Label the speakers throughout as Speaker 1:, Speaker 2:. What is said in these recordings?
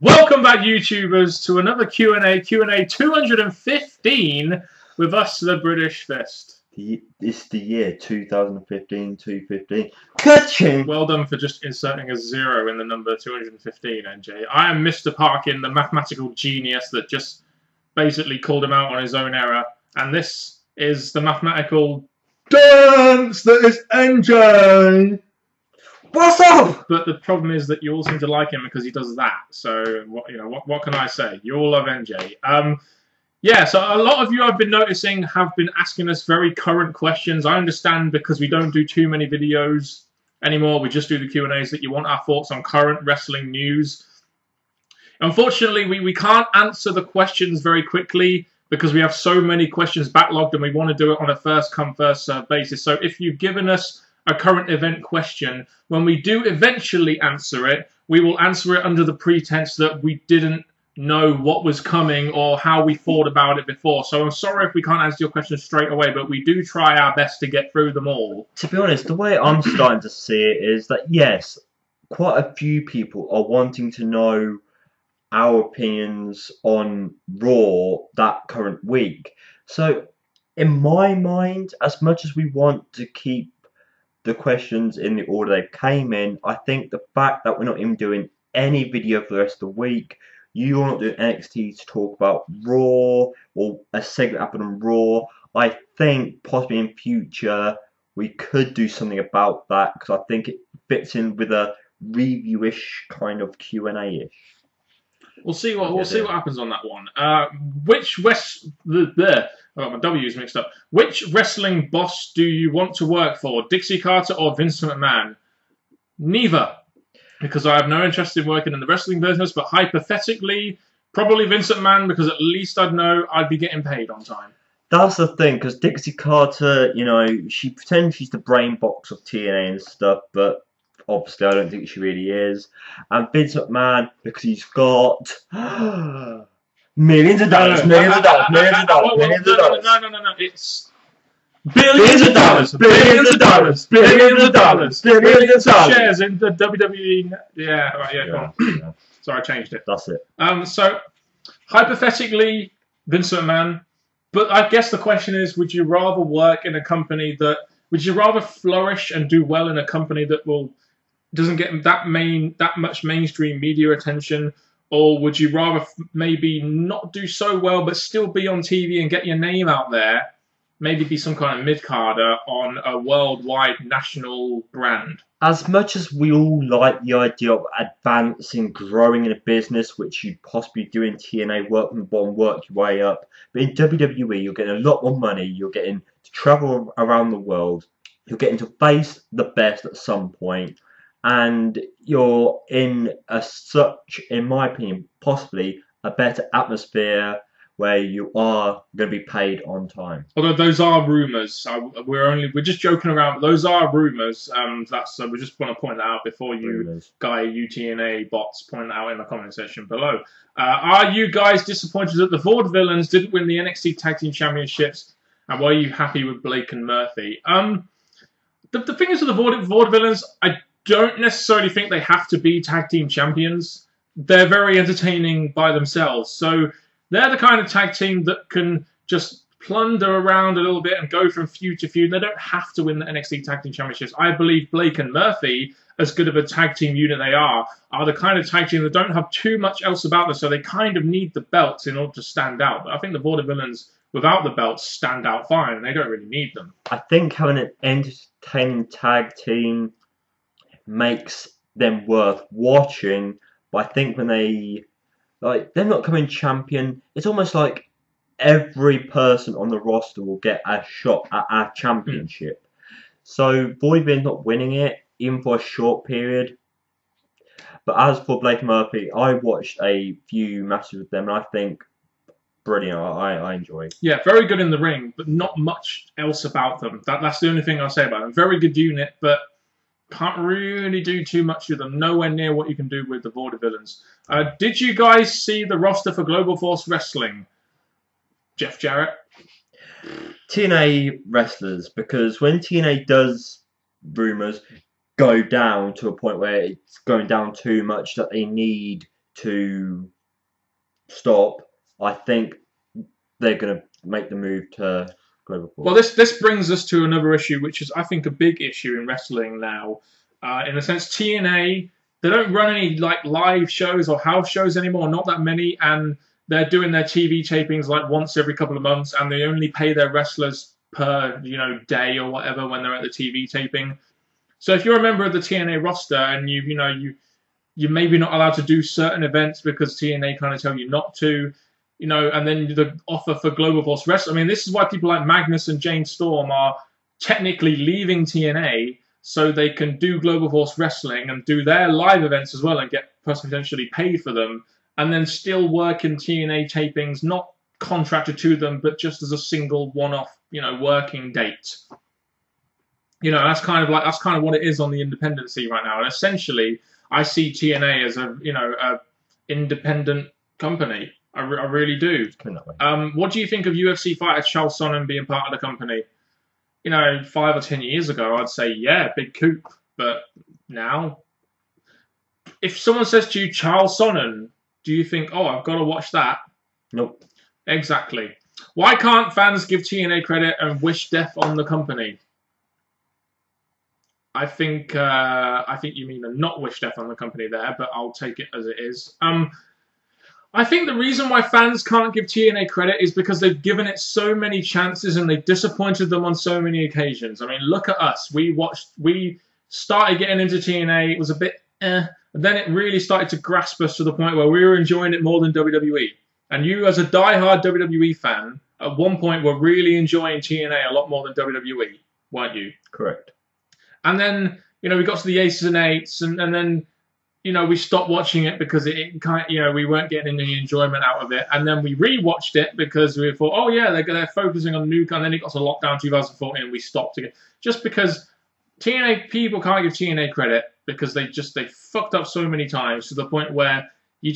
Speaker 1: Welcome back, YouTubers, to another Q&A 215 with us, the British Fist.
Speaker 2: It's the year 2015, 215. Ka-ching!
Speaker 1: Well done for just inserting a 0 in the number 215, NJ. I am Mr. Parkin, the mathematical genius that just basically called him out on his own error. And this is the mathematical dance that is NJ!
Speaker 2: What's up?
Speaker 1: But the problem is that you all seem to like him because he does that. So, what can I say? You all love NJ. Yeah, so a lot of you I've been noticing have been asking us very current questions. I understand because we don't do too many videos anymore. We just do the Q&As that you want our thoughts on current wrestling news. Unfortunately, we can't answer the questions very quickly because we have so many questions backlogged and we want to do it on a first-come, first-served basis. So if you've given us a current event question, when we do eventually answer it, we will answer it under the pretense that we didn't know what was coming or how we thought about it before. So I'm sorry if we can't answer your questions straight away, but we do try our best to get through them all.
Speaker 2: To be honest, the way I'm starting to see it is that, yes, quite a few people are wanting to know our opinions on Raw that current week. So, in my mind, as much as we want to keep the questions in the order they came in, I think the fact that we're not even doing any video for the rest of the week, you are not doing NXT to talk about Raw, or a segment happened on Raw, I think possibly in future we could do something about that, because I think it fits in with a review-ish kind of Q&A-ish.
Speaker 1: We'll see what happens on that one. My W's mixed up. Which wrestling boss do you want to work for? Dixie Carter or Vince McMahon? Neither, because I have no interest in working in the wrestling business, but hypothetically, probably Vince McMahon, because at least I'd know I'd be getting paid on time.
Speaker 2: That's the thing, because Dixie Carter, you know, she pretends she's the brain box of TNA and stuff, but obviously I don't think she really is. And Vince McMahon, because he's got millions of dollars, millions of dollars.
Speaker 1: No. It's billions of dollars, billions of dollars, billions of dollars, billions of shares in the WWE. Yeah, right, yeah, go on. Sorry, I changed it.
Speaker 2: That's it.
Speaker 1: So, hypothetically, Vince McMahon, but I guess the question is, would you rather work in a company that, would you rather flourish and do well in a company that doesn't get that much mainstream media attention, or would you rather maybe not do so well but still be on TV and get your name out there, maybe be some kind of mid-carder on a worldwide national brand?
Speaker 2: As much as we all like the idea of advancing, growing in a business, which you possibly do in TNA, work from the bottom, work your way up, but in WWE you're getting a lot more money, you're getting to travel around the world, you're getting to face the best at some point, and you're in in my opinion, possibly a better atmosphere where you are going to be paid on time.
Speaker 1: Although those are rumours, we're just joking around. But those are rumours. So we just want to point that out before you UTNA bots point that out in the comment section below. Are you guys disappointed that the Vaudevillains didn't win the NXT Tag Team Championships, and were you happy with Blake and Murphy? The thing is with the Vaudevillains, I don't necessarily think they have to be tag team champions. They're very entertaining by themselves. So they're the kind of tag team that can just plunder around a little bit and go from feud to feud. They don't have to win the NXT Tag Team Championships. I believe Blake and Murphy, as good of a tag team unit they are the kind of tag team that don't have too much else about them, so they kind of need the belts in order to stand out. But I think the Vaudevillains, without the belts, stand out fine, and they don't really need them.
Speaker 2: I think having an entertaining tag team makes them worth watching, but I think when they're not coming champion, it's almost like every person on the roster will get a shot at our championship. So Vaudevillains not winning it, even for a short period. But as for Blake Murphy, I watched a few matches with them, and I think brilliant. I enjoy.
Speaker 1: Yeah, very good in the ring, but not much else about them. That's the only thing I'll say about them. Very good unit, but can't really do too much with them. Nowhere near what you can do with the Vaudevillains. Did you guys see the roster for Global Force Wrestling? Jeff Jarrett?
Speaker 2: TNA wrestlers, because when TNA does rumours go down to a point where it's going down too much that they need to stop, I think they're going to make the move to Global Force.
Speaker 1: Well, this brings us to another issue, which is, I think, a big issue in wrestling now. In a sense, TNA, they don't run any like live shows or house shows anymore, not that many, and they're doing their TV tapings like once every couple of months, and they only pay their wrestlers per day or whatever when they're at the TV taping. So if you're a member of the TNA roster and you're maybe not allowed to do certain events because TNA kind of tell you not to, and then the offer for Global Force Wrestling. I mean, this is why people like Magnus and Jane Storm are technically leaving TNA so they can do Global Force Wrestling and do their live events as well and get potentially paid for them, and then still work in TNA tapings, not contracted to them, but just as a single one-off, working date. That's kind of what it is on the independent scene right now. And essentially, I see TNA as a independent company. I really do. What do you think of UFC fighter Charles Sonnen being part of the company? 5 or 10 years ago, I'd say, yeah, big coup. But now, if someone says to you, Charles Sonnen, do you think, oh, I've got to watch that?
Speaker 2: Nope.
Speaker 1: Exactly. Why can't fans give TNA credit and wish death on the company? I think you mean a not wish death on the company there, but I'll take it as it is. I think the reason why fans can't give TNA credit is because they've given it so many chances and they've disappointed them on so many occasions. I mean, look at us. We started getting into TNA. It was a bit and then it really started to grasp us to the point where we were enjoying it more than WWE. And you, as a diehard WWE fan, at one point were really enjoying TNA a lot more than WWE, weren't you?
Speaker 2: Correct.
Speaker 1: And then, we got to the Aces and Eights, and then, we stopped watching it because it kind of, we weren't getting any enjoyment out of it. And then we rewatched it because we thought, oh yeah, they're focusing on new. And then it got to lockdown 2014, and we stopped again. Just because TNA people can't give TNA credit because they fucked up so many times to the point where you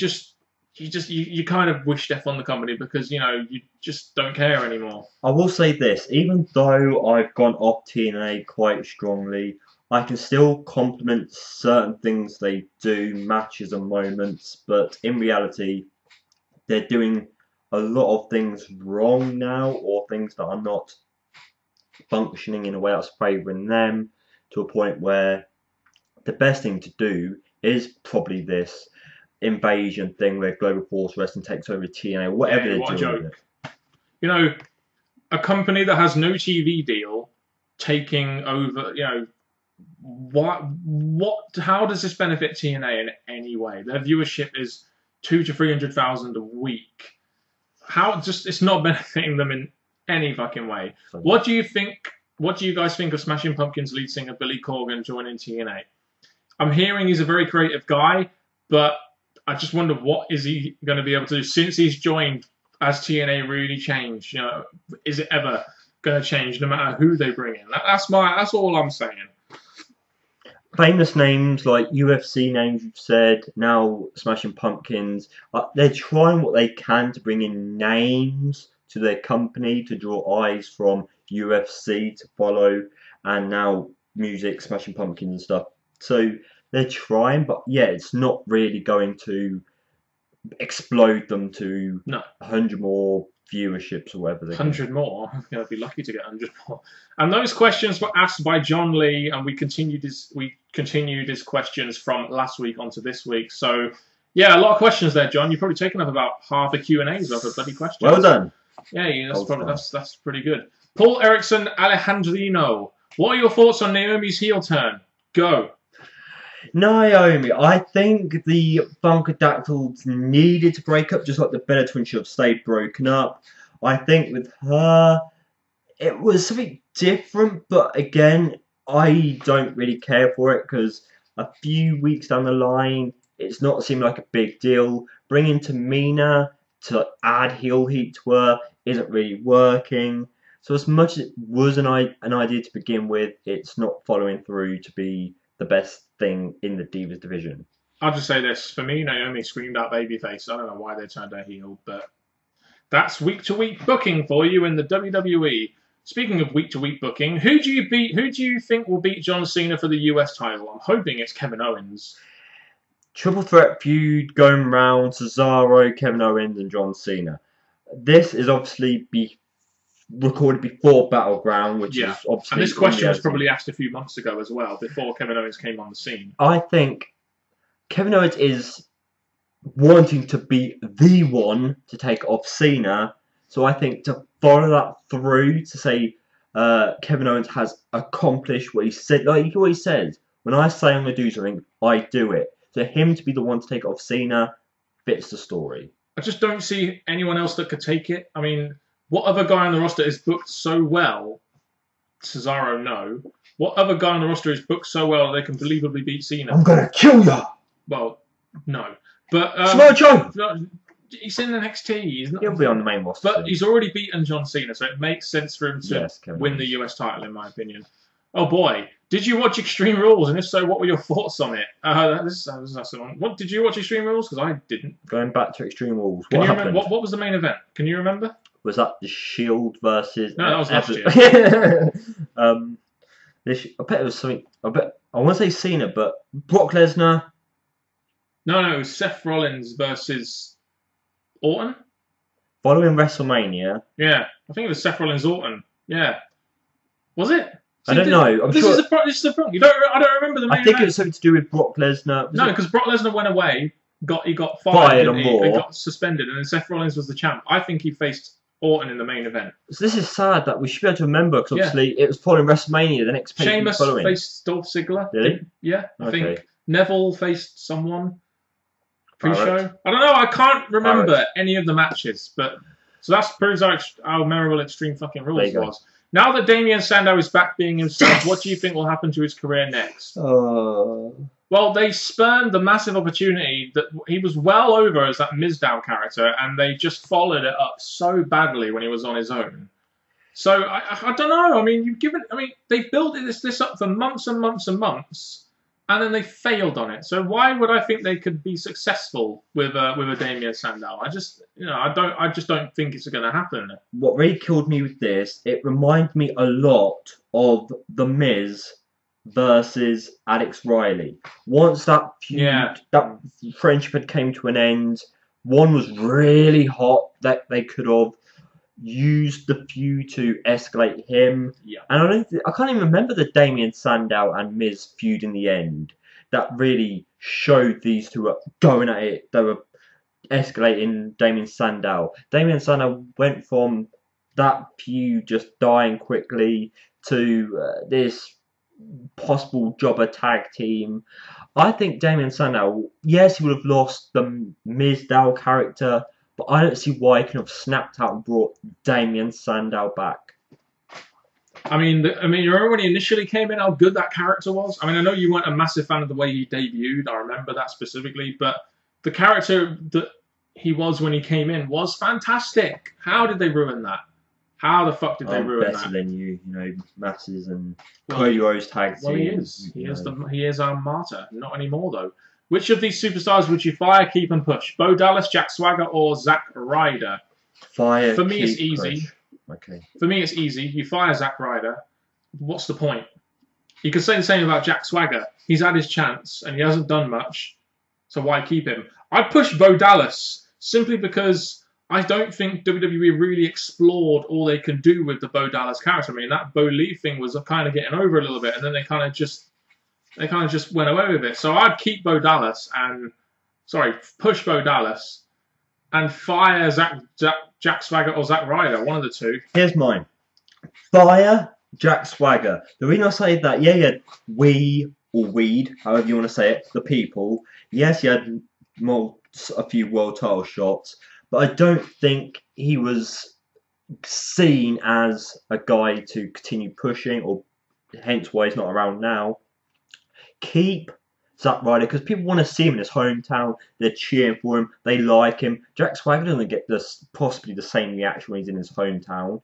Speaker 1: kind of wish death on the company because you just don't care anymore.
Speaker 2: I will say this: even though I've gone off TNA quite strongly, I can still compliment certain things they do, matches and moments, but in reality, they're doing a lot of things wrong now, or things that are not functioning in a way that's favouring them, to a point where the best thing to do is probably this invasion thing where Global Force Wrestling takes over TNA, whatever they're doing.
Speaker 1: A company that has no TV deal taking over, how does this benefit TNA in any way? Their viewership is 200,000 to 300,000 a week. It's not benefiting them in any fucking way. What do you guys think of Smashing Pumpkins lead singer Billy Corgan joining TNA? I'm hearing he's a very creative guy, but I just wonder what is he going to be able to do since he's joined. Has TNA really changed? Is it ever going to change no matter who they bring in? That's all I'm saying.
Speaker 2: Famous names like UFC names you've said, now Smashing Pumpkins, they're trying what they can to bring in names to their company to draw eyes from UFC to follow, and now music, Smashing Pumpkins and stuff. So they're trying, but yeah, it's not really going to explode them to 100 more viewerships or whatever.
Speaker 1: 100 more? I'm going to be lucky to get 100 more. And those questions were asked by John Lee, and we continued his questions from last week onto this week. So yeah, a lot of questions there, John. You've probably taken up about half the Q&A's worth of bloody questions.
Speaker 2: Well done.
Speaker 1: Yeah, that's pretty good. Paul Erickson Alejandrino, what are your thoughts on Naomi's heel turn? Go.
Speaker 2: Naomi, I think the Funkadactyls needed to break up, just like the Bella Twins should have stayed broken up. I think with her, it was something different, but again, I don't really care for it because a few weeks down the line, it's not seeming like a big deal. Bringing Tamina to add heel heat to her isn't really working. So as much as it was an idea to begin with, it's not following through to be the best thing in the Divas division.
Speaker 1: I'll just say this. For me, Naomi screamed out babyface. I don't know why they turned her heel, but that's week-to-week booking for you in the WWE. Speaking of week-to-week booking, who do you think will beat John Cena for the US title? I'm hoping it's Kevin Owens.
Speaker 2: triple threat feud going round Cesaro, Kevin Owens, and John Cena. This is obviously recorded before Battleground, which is obviously.
Speaker 1: And this question was probably asked a few months ago as well, before Kevin Owens came on the scene.
Speaker 2: I think Kevin Owens is wanting to be the one to take off Cena, so I think to follow that through to say Kevin Owens has accomplished what he said, like what he says. When I say I'm going to do something, I do it. So him to be the one to take off Cena fits the story.
Speaker 1: I just don't see anyone else that could take it. I mean, what other guy on the roster is booked so well? Cesaro, no. What other guy on the roster is booked so well that they can believably beat Cena?
Speaker 2: I'm going to kill you!
Speaker 1: Well, no. But
Speaker 2: Samoa Joe!
Speaker 1: He's in NXT.
Speaker 2: He'll be on the main roster.
Speaker 1: But he's already beaten John Cena, so it makes sense for him to win the US title, in my opinion. Oh boy, did you watch Extreme Rules? And if so, what were your thoughts on it? What did you watch Extreme Rules? Because I didn't.
Speaker 2: Going back to Extreme Rules,
Speaker 1: what happened? What was the main event? Can you remember?
Speaker 2: Was that the Shield versus?
Speaker 1: No, that was last year.
Speaker 2: I bet it was something. I want to say Cena, but Brock Lesnar.
Speaker 1: No, it was Seth Rollins versus Orton.
Speaker 2: Following WrestleMania.
Speaker 1: Yeah, I think it was Seth Rollins Orton. Yeah, was it?
Speaker 2: I don't know. I'm
Speaker 1: this
Speaker 2: sure.
Speaker 1: This is the problem. I don't remember the main
Speaker 2: I think
Speaker 1: event.
Speaker 2: it was something to do with Brock Lesnar.
Speaker 1: No, because Brock Lesnar went away. He got fired
Speaker 2: on Raw.
Speaker 1: He got suspended, and then Seth Rollins was the champ. I think he faced Orton in the main event.
Speaker 2: So this is sad that we should be able to remember, because obviously it was following WrestleMania. The next pay
Speaker 1: Sheamus
Speaker 2: following.
Speaker 1: faced Dolph Ziggler.
Speaker 2: Did he?
Speaker 1: Yeah, I
Speaker 2: Okay.
Speaker 1: think Neville faced someone pre-show.
Speaker 2: Barrett.
Speaker 1: I don't know. I can't remember any of the matches, but so that proves how memorable Extreme fucking Rules was. Now that Damien Sandow is back being himself, what do you think will happen to his career next? Well, they spurned the massive opportunity that he was well over as that Mizdow character, and they just followed it up so badly when he was on his own. So I don't know. I mean, they've built this up for months and months and months, and then they failed on it. So why would I think they could be successful with a Damien Sandow? I just don't think it's going to happen.
Speaker 2: What really killed me with this, it reminded me a lot of The Miz versus Alex Riley. Once that feud, that friendship had came to an end, one was really hot that they could have used the feud to escalate him.
Speaker 1: Yeah.
Speaker 2: And I can't even remember the Damien Sandow and Miz feud in the end. That really showed these two were going at it. They were escalating Damien Sandow. Damien Sandow went from that feud just dying quickly to this possible jobber tag team. I think Damien Sandow, yes, he would have lost the Mizdow character, but I don't see why he can have snapped out and brought Damien Sandow back.
Speaker 1: I mean, you remember when he initially came in, how good that character was? I mean, I know you weren't a massive fan of the way he debuted. I remember that specifically, but the character that he was when he came in was fantastic. How did they ruin that? How the fuck did they ruin
Speaker 2: better
Speaker 1: that?
Speaker 2: Than you masses and Cody Rhodes tag team.
Speaker 1: Well, he is. He is our martyr. Not anymore though. Which of these superstars would you fire, keep, and push? Bo Dallas, Jack Swagger, or Zack Ryder?
Speaker 2: Fire.
Speaker 1: For me, it's easy.
Speaker 2: Push. Okay.
Speaker 1: For me, it's easy. You fire Zack Ryder. What's the point? You could say the same about Jack Swagger. He's had his chance and he hasn't done much, so why keep him? I'd push Bo Dallas simply because I don't think WWE really explored all they can do with the Bo Dallas character. I mean, that Bo Lee thing was kind of getting over a little bit, and then they kind of just went away with it. So I'd keep Bo Dallas push Bo Dallas and fire Jack Swagger or Zack Ryder, one of the two.
Speaker 2: Here's mine. Fire Jack Swagger. The reason I say that, we or weed, however you want to say it, the people. Yes, he had a few world title shots, but I don't think he was seen as a guy to continue pushing, or hence why he's not around now. Keep Zack Ryder, because people want to see him in his hometown. They're cheering for him. They like him. Jack Swagger doesn't get possibly the same reaction when he's in his hometown.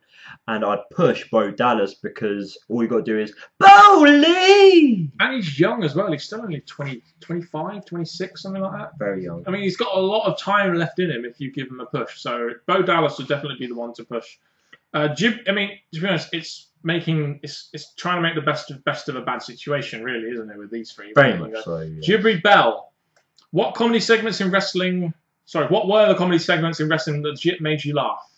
Speaker 2: And I'd push Bo Dallas because all you got to do is Bo Lee!
Speaker 1: And he's young as well. He's still only 25, 26, something like that.
Speaker 2: Very young.
Speaker 1: I mean, he's got a lot of time left in him if you give him a push. So Bo Dallas would definitely be the one to push. To be honest, it's trying to make the best of a bad situation, really, isn't it, with these three?
Speaker 2: Very much so. Yeah.
Speaker 1: Jibri Bell, What comedy segments in wrestling... Sorry, what were the comedy segments in wrestling that legit made you laugh?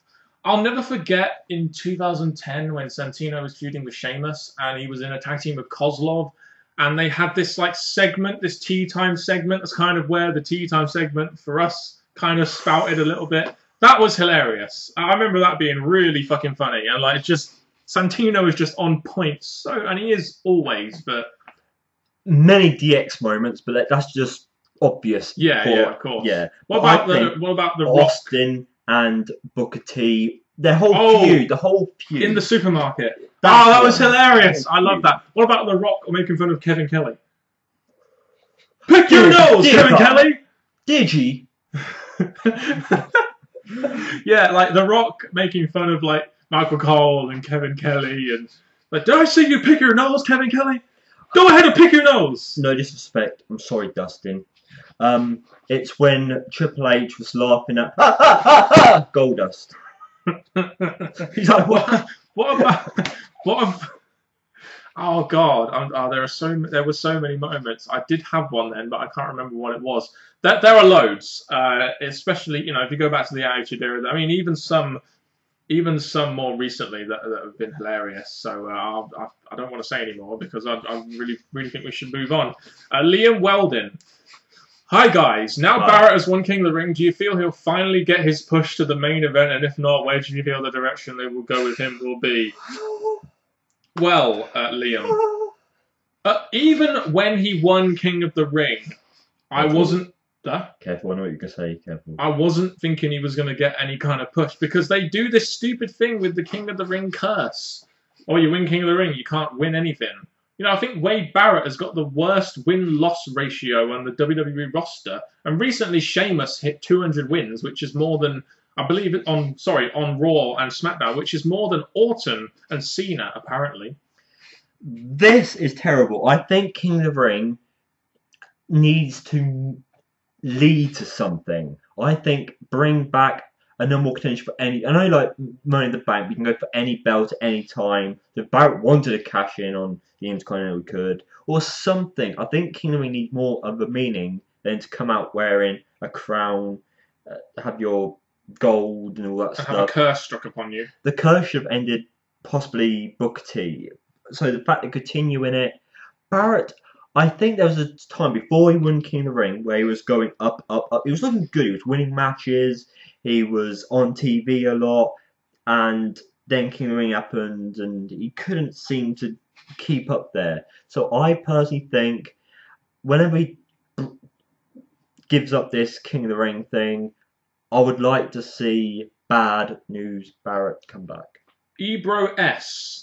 Speaker 1: I'll never forget in 2010 when Santino was feuding with Sheamus and he was in a tag team with Kozlov, and they had this like segment, this tea time segment. That's kind of where the tea time segment for us kind of spouted a little bit. That was hilarious. I remember that being really fucking funny, and like just Santino is just on point. And he is always, but
Speaker 2: many DX moments, but that's just obvious.
Speaker 1: Yeah, of course.
Speaker 2: Yeah.
Speaker 1: What about the Rock?
Speaker 2: Austin and Booker T, the whole feud
Speaker 1: in the supermarket. That was hilarious. I love that. What about The Rock making fun of Kevin Kelly? Pick your nose, Kevin Kelly.
Speaker 2: Digi.
Speaker 1: Yeah, like The Rock making fun of like Michael Cole and Kevin Kelly, and like, did I say you pick your nose, Kevin Kelly? Go ahead and pick your nose.
Speaker 2: No disrespect. I'm sorry, Dustin. It's when Triple H was laughing at Goldust.
Speaker 1: He's like, what about? Oh God! There were so many moments. I did have one then, but I can't remember what it was. There are loads, especially if you go back to the Attitude Era. I mean, even some more recently that have been hilarious. So I don't want to say any more because I really think we should move on. Liam Weldon. Hi guys, now Barrett has won King of the Ring, do you feel he'll finally get his push to the main event, and if not, where do you feel the direction they will go with him will be? Well, Liam, even when he won King of the Ring, I wasn't...
Speaker 2: Careful, I know what you're going to say, careful.
Speaker 1: I wasn't thinking he was going to get any kind of push, because they do this stupid thing with the King of the Ring curse. Or you win King of the Ring, you can't win anything. I think Wade Barrett has got the worst win-loss ratio on the WWE roster. And recently Sheamus hit 200 wins, which is more than, I believe, on Raw and SmackDown, which is more than Orton and Cena, apparently.
Speaker 2: This is terrible. I think King of the Ring needs to lead to something. I think bring back a number more contention for any... I know, like, Money in the Bank, we can go for any belt at any time. If Barrett wanted to cash in on the Intercontinental, we could. Or something. I think King of the Ring needs more of a meaning than to come out wearing a crown, have your gold and all that stuff.
Speaker 1: Have a curse struck upon you.
Speaker 2: The curse should have ended possibly Booker T. So the fact they continue in it... Barrett... I think there was a time before he won King of the Ring where he was going up, up, up. He was looking good. He was winning matches. He was on TV a lot. And then King of the Ring happened and he couldn't seem to keep up there. So I personally think whenever he gives up this King of the Ring thing, I would like to see Bad News Barrett come back.
Speaker 1: Ebro S.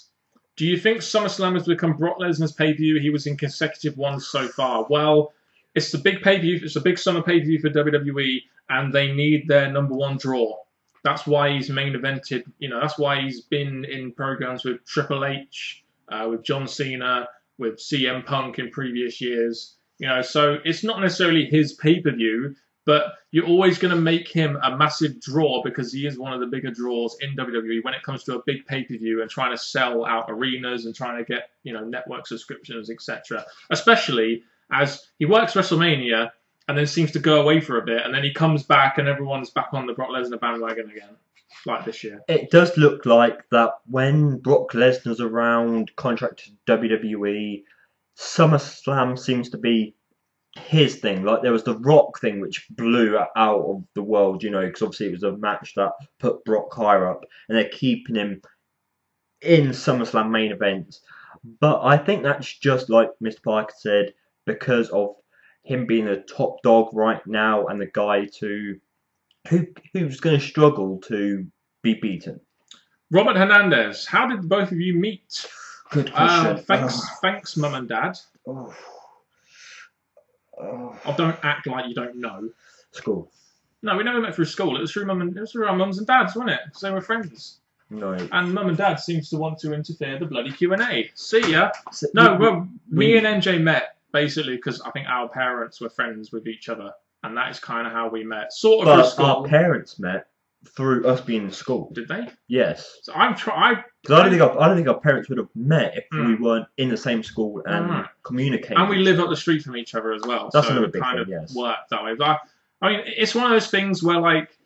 Speaker 1: Do you think SummerSlam has become Brock Lesnar's pay-per-view? He was in consecutive ones so far. Well, it's the big pay-per-view. It's a big summer pay-per-view for WWE, and they need their #1 draw. That's why he's main evented. That's why he's been in programs with Triple H, with John Cena, with CM Punk in previous years. So it's not necessarily his pay-per-view, but you're always going to make him a massive draw because he is one of the bigger draws in WWE when it comes to a big pay-per-view and trying to sell out arenas and trying to get, network subscriptions, etc. Especially as he works WrestleMania and then seems to go away for a bit and then he comes back and everyone's back on the Brock Lesnar bandwagon again, like this year.
Speaker 2: It does look like that when Brock Lesnar's around, contracted to WWE, SummerSlam seems to be his thing. Like there was the Rock thing which blew out of the world, because obviously it was a match that put Brock higher up and they're keeping him in SummerSlam main events. But I think that's just like Mr. Parker said, because of him being a top dog right now and the guy who's going to struggle to be beaten.
Speaker 1: Robert Hernandez, how did both of you meet?
Speaker 2: Good question.
Speaker 1: Thanks, Mum and Dad. Oh, don't act like you don't know.
Speaker 2: School.
Speaker 1: No, we never met through school. It was through our mums and dads, wasn't it? Because they were friends.
Speaker 2: No.
Speaker 1: And Mum and Dad seems to want to interfere the bloody Q&A. See ya. No, well, me and MJ met basically because I think our parents were friends with each other, and that is kind of how we met. Sort of through school.
Speaker 2: Our parents met. through us being in school.
Speaker 1: Did they?
Speaker 2: Yes.
Speaker 1: So I'm trying.
Speaker 2: Because I don't think our parents would have met if we weren't in the same school and communicating.
Speaker 1: And we live up the street from each other as well.
Speaker 2: That's
Speaker 1: so
Speaker 2: another big
Speaker 1: kind
Speaker 2: thing,
Speaker 1: of
Speaker 2: yes.
Speaker 1: worked that way. But I mean, it's one of those things where, like,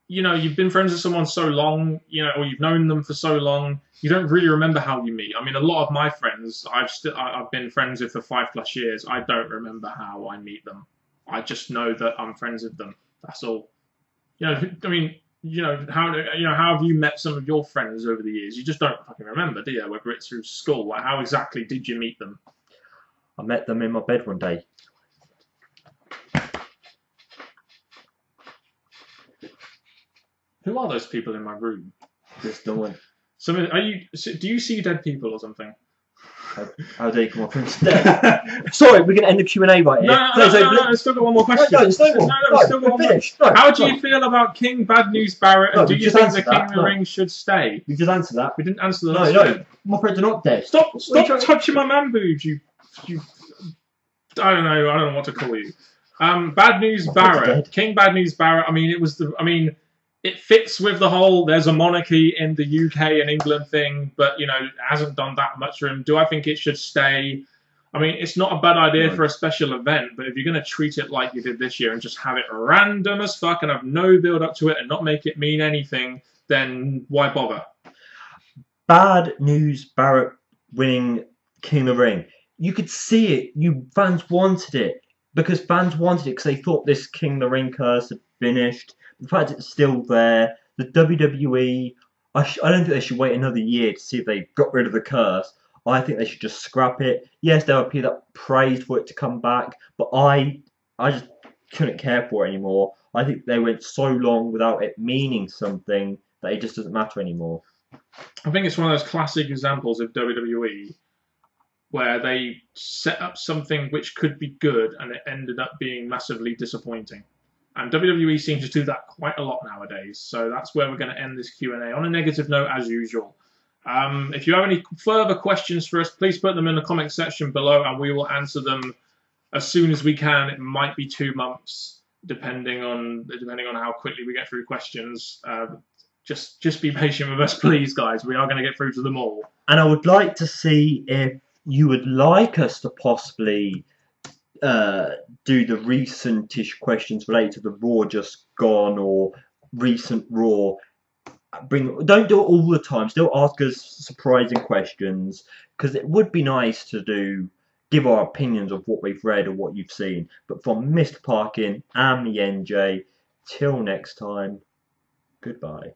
Speaker 1: you know, you've been friends with someone so long, you know, or you've known them for so long, you don't really remember how you meet. I mean, a lot of my friends, I've been friends with for 5+ years. I don't remember how I meet them. I just know that I'm friends with them. That's all. You know, I mean, how have you met some of your friends over the years? You just don't fucking remember, do you? Whether it's through school, like, how exactly did you meet them?
Speaker 2: I met them in my bed one day.
Speaker 1: Who are those people in my room?
Speaker 2: There's no one.
Speaker 1: Do you see dead people or something?
Speaker 2: How dare you come off from dead? Sorry, we're going to end the Q&A right here.
Speaker 1: No, I've still got one more question.
Speaker 2: No, still got one more.
Speaker 1: How do you feel about King Bad News Barrett, and do you think the King of the Ring should stay?
Speaker 2: We just answered that.
Speaker 1: We didn't answer the last
Speaker 2: one. My friends are not dead.
Speaker 1: Stop touching my man boobs, you... I don't know what to call you. Bad News Barrett. King Bad News Barrett, it fits with the whole there's a monarchy in the UK and England thing, but, you know, it hasn't done that much for him. Do I think it should stay? I mean, it's not a bad idea for a special event, but if you're going to treat it like you did this year and just have it random as fuck and have no build up to it and not make it mean anything, then why bother?
Speaker 2: Bad News Barrett winning King of the Ring. You could see it. You fans wanted it because fans wanted it because they thought this King of the Ring curse had finished. The fact it's still there, the WWE, I don't think they should wait another year to see if they got rid of the curse. I think they should just scrap it. Yes, there were people that praised for it to come back, but I just couldn't care for it anymore. I think they went so long without it meaning something that it just doesn't matter anymore.
Speaker 1: I think it's one of those classic examples of WWE where they set up something which could be good and it ended up being massively disappointing. And WWE seems to do that quite a lot nowadays. So that's where we're going to end this Q&A on a negative note as usual. If you have any further questions for us, please put them in the comment section below and we will answer them as soon as we can. It might be 2 months, depending on how quickly we get through questions. Just be patient with us, please, guys. We are going to get through to them all.
Speaker 2: And I would like to see if you would like us to possibly do the recent-ish questions related to the Raw just gone or recent Raw. Don't do it all the time. Still ask us surprising questions because it would be nice to give our opinions of what we've read or what you've seen. But from Mr. Parkin and the NJ, till next time, goodbye.